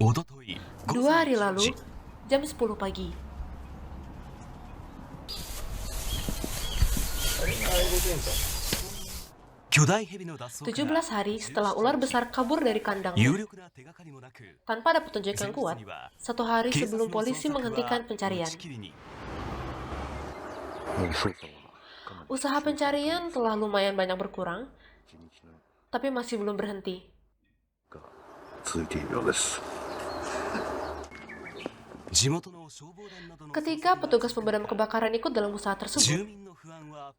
2 hari lalu, jam 10 pagi. 17 hari setelah ular besar kabur dari kandangnya, tanpa ada petunjuk yang kuat, 1 hari sebelum polisi menghentikan pencarian. Usaha pencarian telah lumayan banyak berkurang, tapi masih belum berhenti. Ketika petugas pemadam kebakaran ikut dalam usaha tersebut,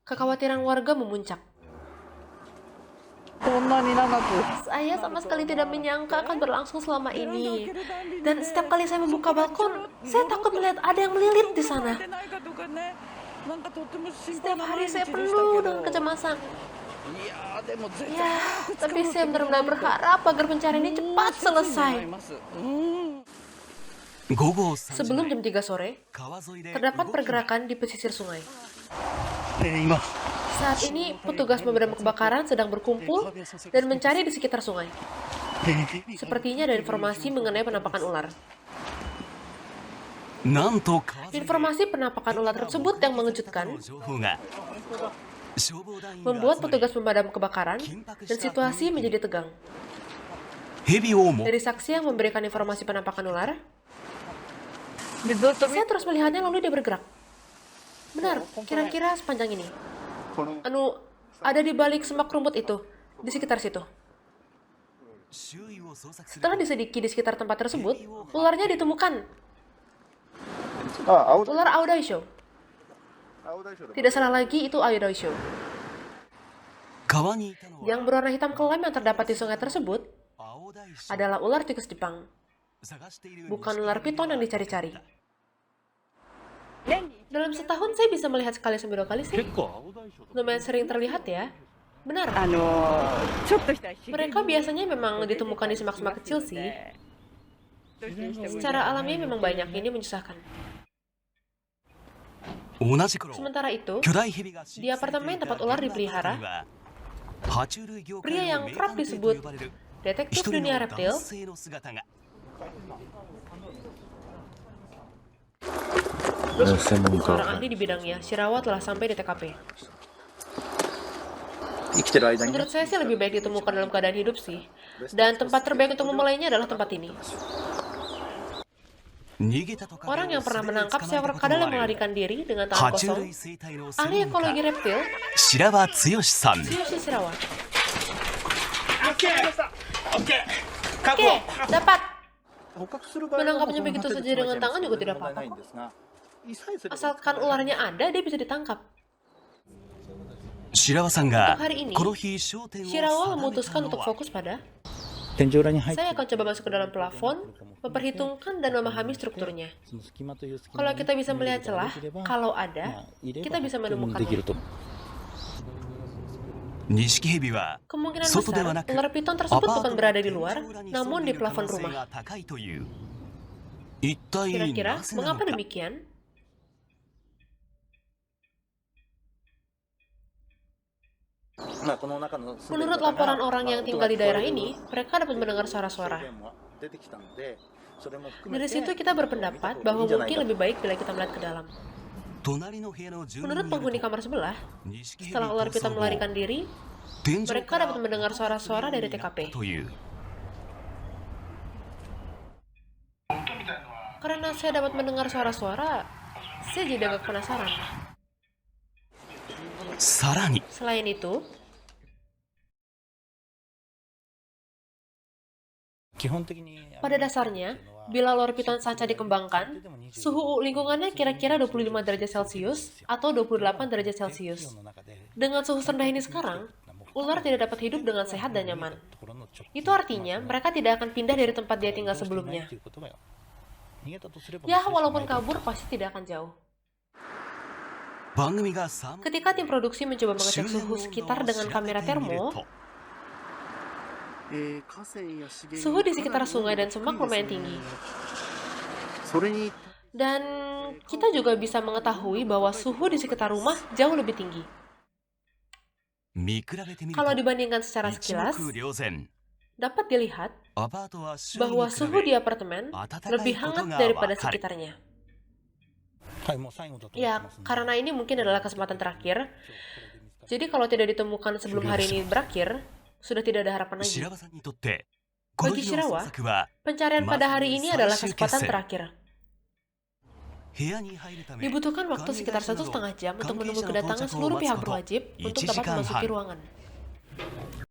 kekhawatiran warga memuncak. Saya sama sekali tidak menyangka akan berlangsung selama ini. Dan setiap kali saya membuka balkon, saya takut melihat ada yang melilit di sana. Setiap hari saya penuh dengan kecemasan. Ya, tapi saya benar-benar berharap agar pencarian ini cepat selesai. Sebelum jam 3 sore, terdapat pergerakan di pesisir sungai. Saat ini, petugas pemadam kebakaran sedang berkumpul dan mencari di sekitar sungai. Sepertinya ada informasi mengenai penampakan ular. Informasi penampakan ular tersebut yang mengejutkan membuat petugas pemadam kebakaran dan situasi menjadi tegang. Dari saksi yang memberikan informasi penampakan ular, saya terus melihatnya lalu dia bergerak. Benar, kira-kira sepanjang ini. Ada di balik semak rumput itu, di sekitar situ. Setelah diselidiki di sekitar tempat tersebut, ularnya ditemukan. Ular Aodaisho. Tidak salah lagi, itu Aodaisho. Yang berwarna hitam kelam yang terdapat di sungai tersebut adalah ular tikus Jepang. Bukan ular piton yang dicari-cari. Dalam setahun saya bisa melihat sekali sampai 2 kali sih. Lumayan sering terlihat ya. Benar. Mereka biasanya memang ditemukan di semak-semak kecil sih. Secara alamiah memang banyak, ini menyusahkan. Sementara itu, di apartemen tempat ular dipelihara, pria yang kerap disebut detektif dunia reptil seorang ahli di bidangnya, Shirawa telah sampai di TKP. Menurut saya sih lebih baik ditemukan dalam keadaan hidup sih. Dan tempat terbaik untuk memulainya adalah tempat ini. Orang yang pernah menangkap seekor kadal yang melarikan diri dengan tangan kosong, ahli ekologi reptil, Tsuyoshi Shirawa. Oke, dapat. Menangkapnya begitu saja dengan tangan juga tidak apa-apa kok. Asalkan ularnya ada, dia bisa ditangkap. Untuk hari ini, Shirawa memutuskan untuk fokus pada saya akan coba masuk ke dalam plafon, memperhitungkan dan memahami strukturnya. Kalau kita bisa melihat celah, kalau ada, kita bisa menemukannya. Kemungkinan besar, ular piton tersebut bukan berada di luar, namun di plafon rumah. Kira-kira, mengapa demikian? Menurut laporan orang yang tinggal di daerah ini, mereka dapat mendengar suara-suara. Dari situ kita berpendapat bahwa mungkin lebih baik bila kita melihat ke dalam. Menurut penghuni kamar sebelah, setelah ular piton melarikan diri, mereka dapat mendengar suara-suara dari TKP. Karena saya dapat mendengar suara-suara, saya jadi agak penasaran. Selain itu, pada dasarnya, bila ular piton sanca dikembangkan, suhu lingkungannya kira-kira 25 derajat Celcius atau 28 derajat Celcius. Dengan suhu rendah ini sekarang, ular tidak dapat hidup dengan sehat dan nyaman. Itu artinya mereka tidak akan pindah dari tempat dia tinggal sebelumnya. Ya, walaupun kabur, pasti tidak akan jauh. Ketika tim produksi mencoba mengecek suhu sekitar dengan kamera termo, suhu di sekitar sungai dan semak lumayan tinggi. Dan kita juga bisa mengetahui bahwa suhu di sekitar rumah jauh lebih tinggi. Kalau dibandingkan secara sekilas, dapat dilihat bahwa suhu di apartemen lebih hangat daripada sekitarnya. Ya, karena ini mungkin adalah kesempatan terakhir. Jadi kalau tidak ditemukan sebelum hari ini berakhir, sudah tidak ada harapan lagi. Bagi Shirawa, pencarian pada hari ini adalah kesempatan terakhir. Dibutuhkan waktu sekitar 1,5 jam untuk menunggu kedatangan seluruh pihak berwajib untuk dapat memasuki ruangan.